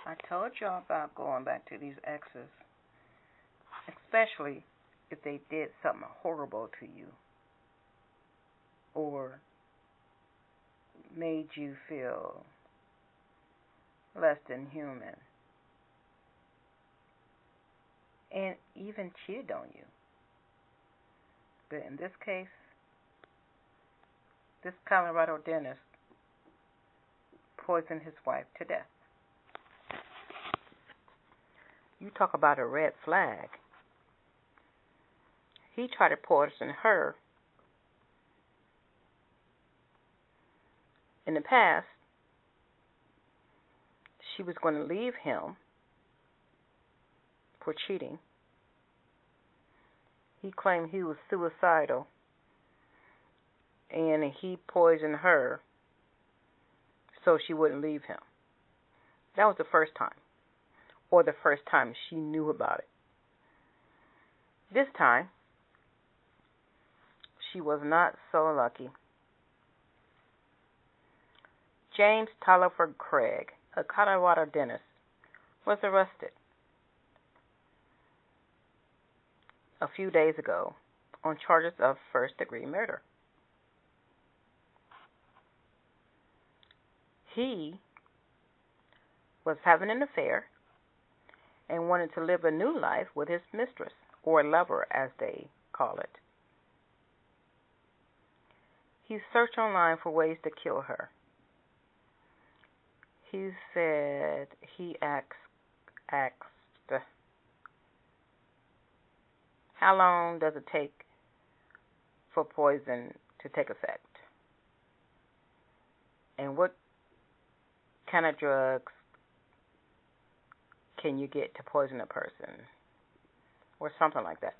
I told y'all about going back to these exes, especially if they did something horrible to you or made you feel less than human and even cheated on you. But in this case, this Colorado dentist poisoned his wife to death. You talk about a red flag. He tried to poison her. In the past, she was going to leave him for cheating. He claimed he was suicidal, and he poisoned her so she wouldn't leave him. That was the first time, or the first time she knew about it. This time, she was not so lucky. James Toliver Craig, a Colorado dentist, was arrested a few days ago on charges of first-degree murder. He was having an affair and wanted to live a new life with his mistress, or lover as they call it. He searched online for ways to kill her. He said he asked, how long does it take for poison to take effect? And what kind of drugs can you get to poison a person? Or something like that.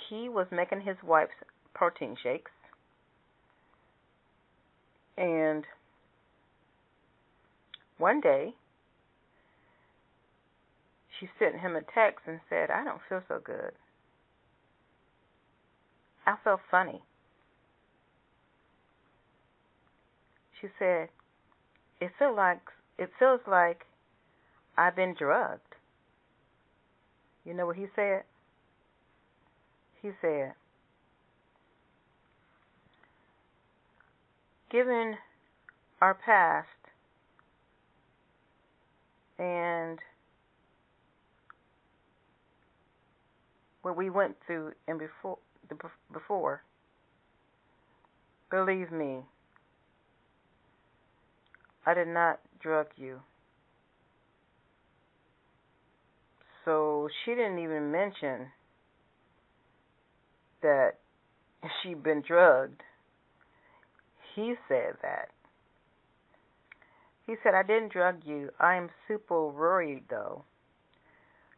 He was making his wife's protein shakes, and one day she sent him a text and said, I don't feel so good. I feel funny. She said, it feels like I've been drugged. You know what he said? He said, given our past and what we went through and before, believe me, I did not drug you. So she didn't even mention that she'd been drugged. He said that. He said, I didn't drug you. I am super worried, though.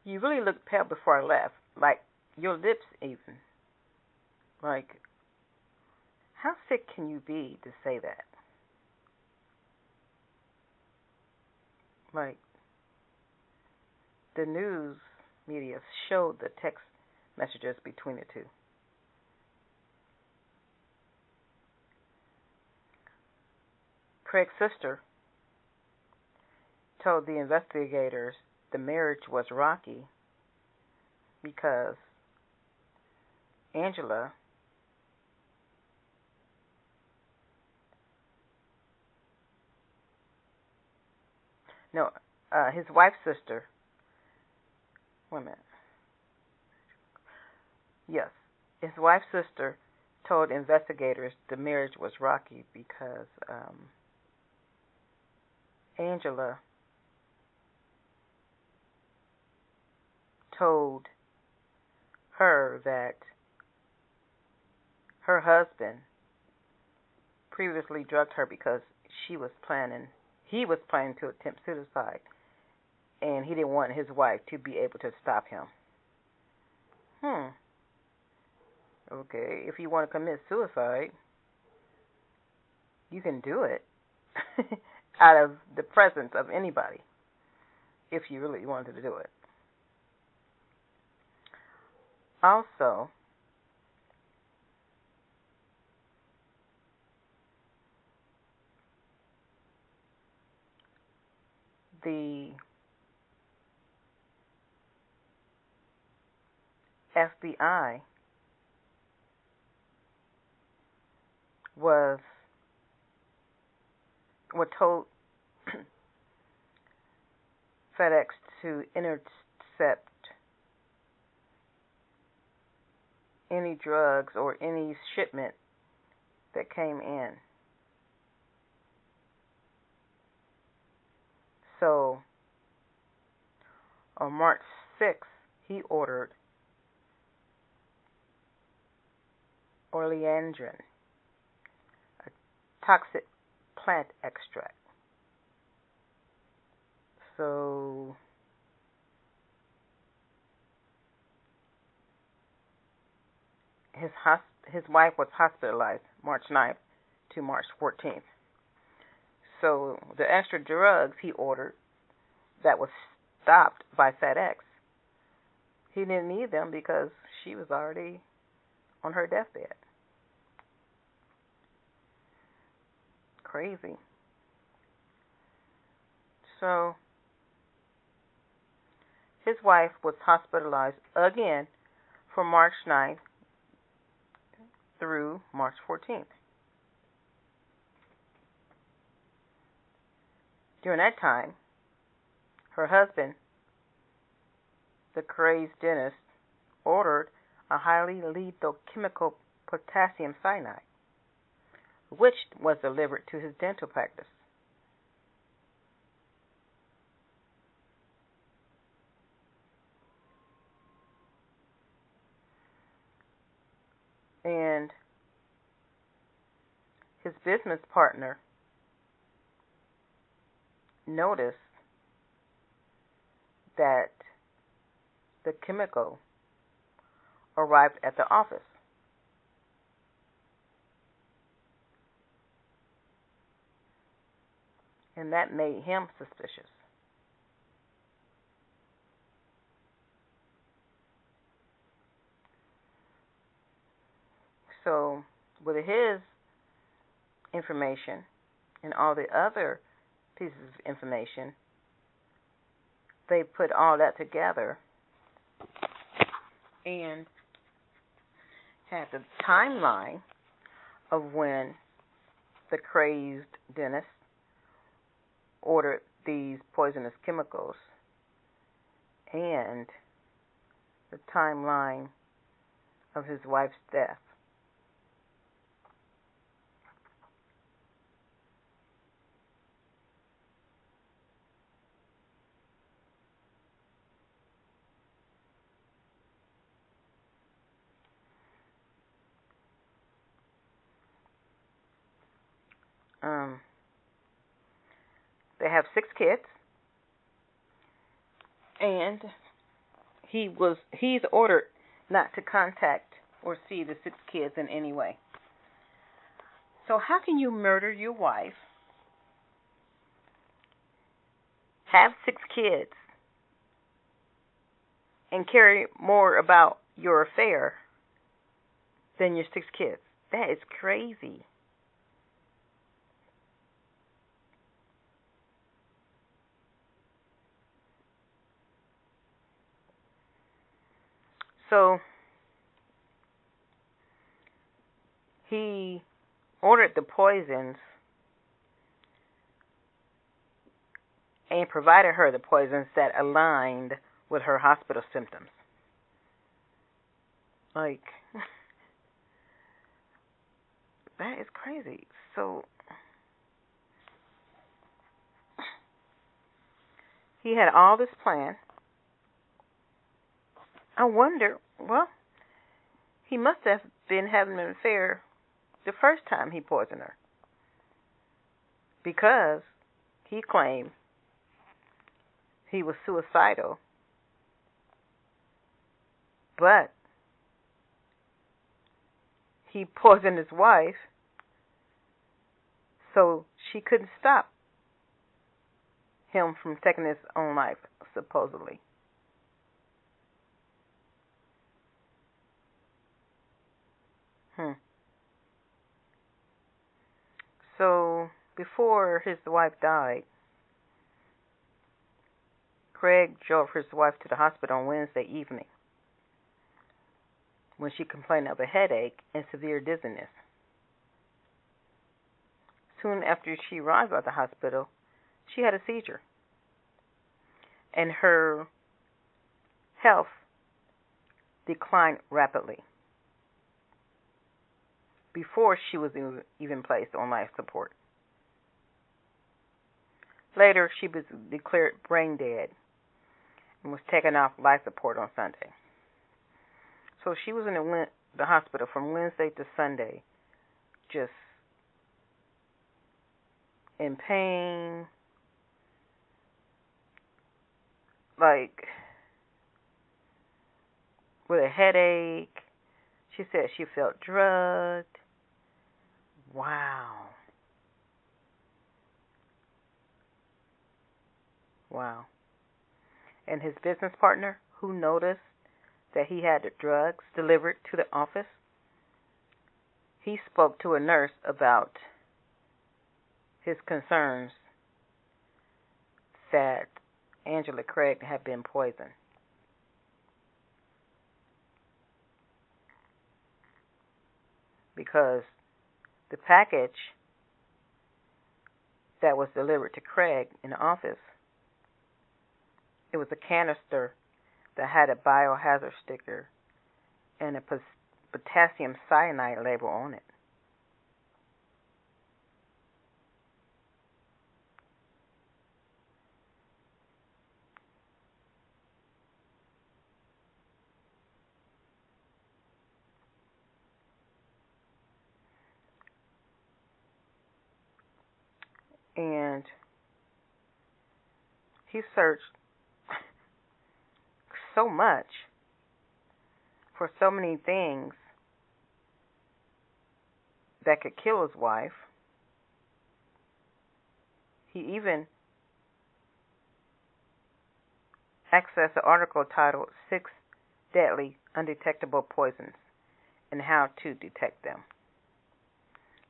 You really looked pale before I left, like your lips even. Like, how sick can you be to say that? Like, the news media showed the text messages between the two. Craig's sister told the investigators the marriage was rocky because Angela his wife's sister. Wait a minute. Yes, his wife's sister told investigators the marriage was rocky because Angela told her that her husband previously drugged her because he was planning to attempt suicide, and he didn't want his wife to be able to stop him. Okay, if you want to commit suicide, you can do it out of the presence of anybody if you really wanted to do it. Also, the FBI was told FedEx to intercept any drugs or any shipment that came in. So on March 6th, he ordered oleandrin, a toxic plant extract. So his wife was hospitalized March 9th to March 14th. So the extra drugs he ordered that was stopped by FedEx, he didn't need them because she was already on her deathbed. Crazy. So his wife was hospitalized again from March 9th through March 14th. During that time, her husband, the crazed dentist, ordered a highly lethal chemical, potassium cyanide, which was delivered to his dental practice. And his business partner noticed that the chemical arrived at the office. And that made him suspicious. So, with his information and all the other pieces of information, they put all that together and had the timeline of when the crazed dentist ordered these poisonous chemicals and the timeline of his wife's death. They have 6 kids, and he's ordered not to contact or see the 6 kids in any way. So how can you murder your wife, have 6 kids, and care more about your affair than your 6 kids? That is crazy. So he ordered the poisons and provided her the poisons that aligned with her hospital symptoms. Like, that is crazy. So he had all this plan. I wonder, well, he must have been having an affair the first time he poisoned her, because he claimed he was suicidal, but he poisoned his wife so she couldn't stop him from taking his own life, supposedly. So before his wife died, Craig drove his wife to the hospital on Wednesday evening when she complained of a headache and severe dizziness. Soon after she arrived at the hospital, she had a seizure, and her health declined rapidly before she was even placed on life support. Later, she was declared brain dead and was taken off life support on Sunday. So she was in the hospital from Wednesday to Sunday, just in pain, like with a headache. She said she felt drugged. Wow. Wow. And his business partner, who noticed that he had the drugs delivered to the office, he spoke to a nurse about his concerns that Angela Craig had been poisoned. Because the package that was delivered to Craig in the office, it was a canister that had a biohazard sticker and a potassium cyanide label on it. And he searched so much for so many things that could kill his wife. He even accessed an article titled 6 Deadly Undetectable Poisons and How to Detect Them.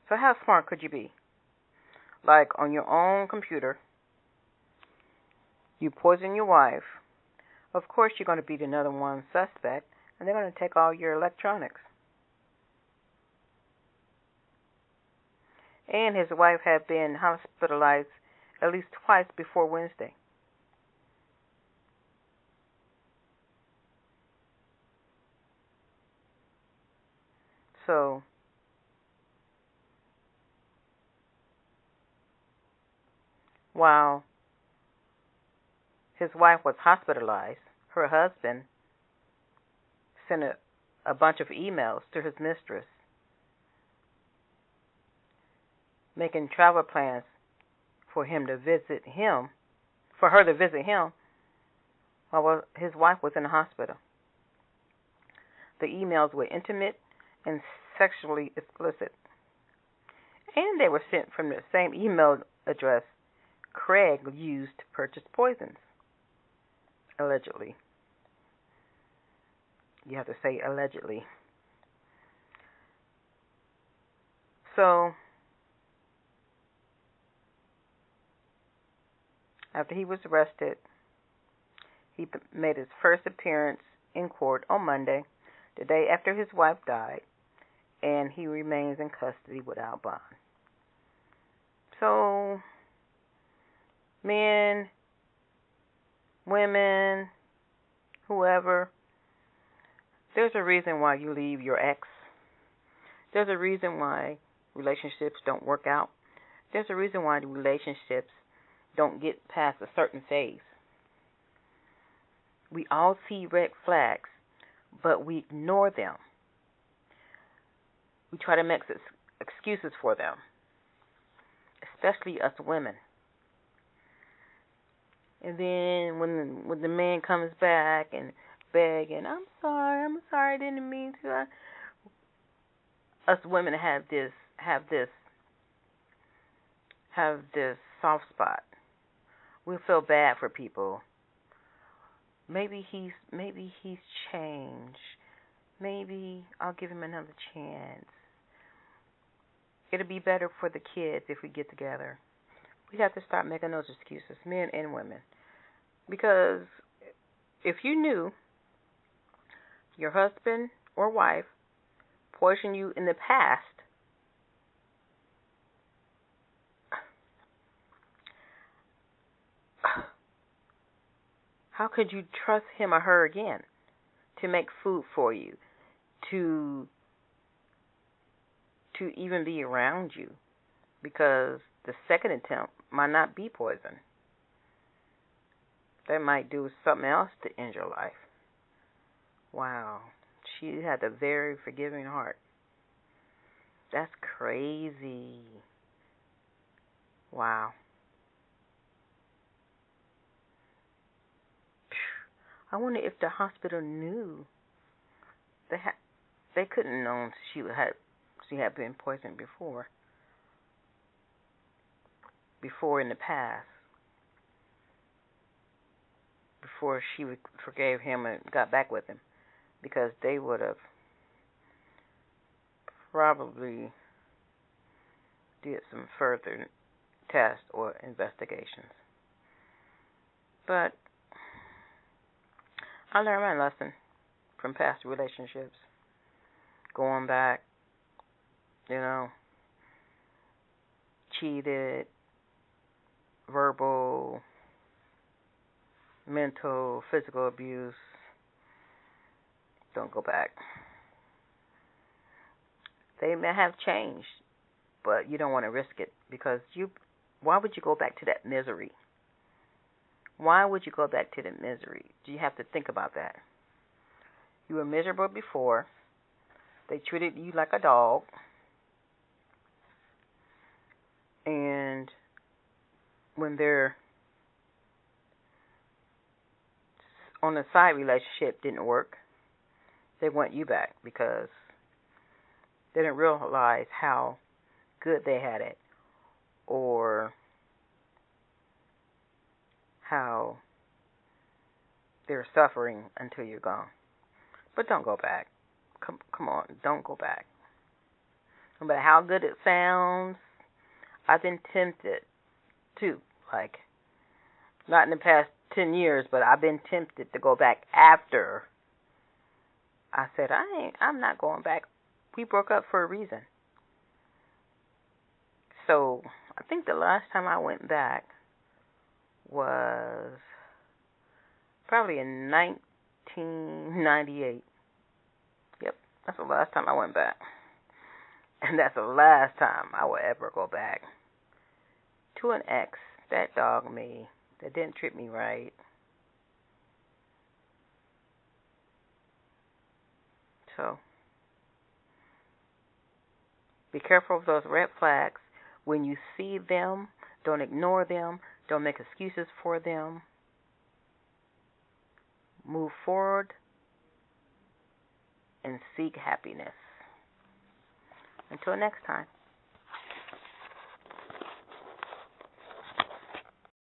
So how smart could you be? Like on your own computer, you poison your wife. Of course you're going to beat another one suspect, and they're going to take all your electronics. And his wife had been hospitalized at least twice before Wednesday. So, while his wife was hospitalized, her husband sent a bunch of emails to his mistress, making travel plans for her to visit him while his wife was in the hospital. The emails were intimate and sexually explicit, and they were sent from the same email address Craig used to purchase poisons, allegedly. You have to say allegedly. So, after he was arrested, he made his first appearance in court on Monday, the day after his wife died, and he remains in custody without bond. So, men, women, whoever, there's a reason why you leave your ex. There's a reason why relationships don't work out. There's a reason why the relationships don't get past a certain phase. We all see red flags, but we ignore them. We try to make excuses for them, especially us women. And then when the man comes back and begging, I'm sorry, I didn't mean to. Us women have this soft spot. We feel bad for people. Maybe he's changed. Maybe I'll give him another chance. It'll be better for the kids if we get together. We have to stop making those excuses, men and women. Because if you knew your husband or wife poisoned you in the past, how could you trust him or her again to make food for you, to even be around you? Because the second attempt might not be poison. They might do something else to end your life. Wow. She had a very forgiving heart. That's crazy. Wow. I wonder if the hospital knew. They couldn't have known she had been poisoned before in the past, before she forgave him and got back with him, because they would have probably did some further tests or investigations. But I learned my lesson from past relationships. Going back, cheated, verbal, mental, physical abuse. Don't go back. They may have changed, but you don't want to risk it, because why would you go back to that misery? Why would you go back to the misery? Do you have to think about that? You were miserable before. They treated you like a dog. And when they're on the side relationship didn't work, they want you back because they didn't realize how good they had it, or how they're suffering until you're gone. But don't go back. Come on, don't go back. No matter how good it sounds, I've been tempted too. Like, not in the past 10 years, but I've been tempted to go back after I said, I'm not going back. We broke up for a reason. So I think the last time I went back was probably in 1998. Yep, that's the last time I went back. And that's the last time I will ever go back to an ex that dogged me, that didn't treat me right. So be careful of those red flags. When you see them, don't ignore them. Don't make excuses for them. Move forward and seek happiness. Until next time.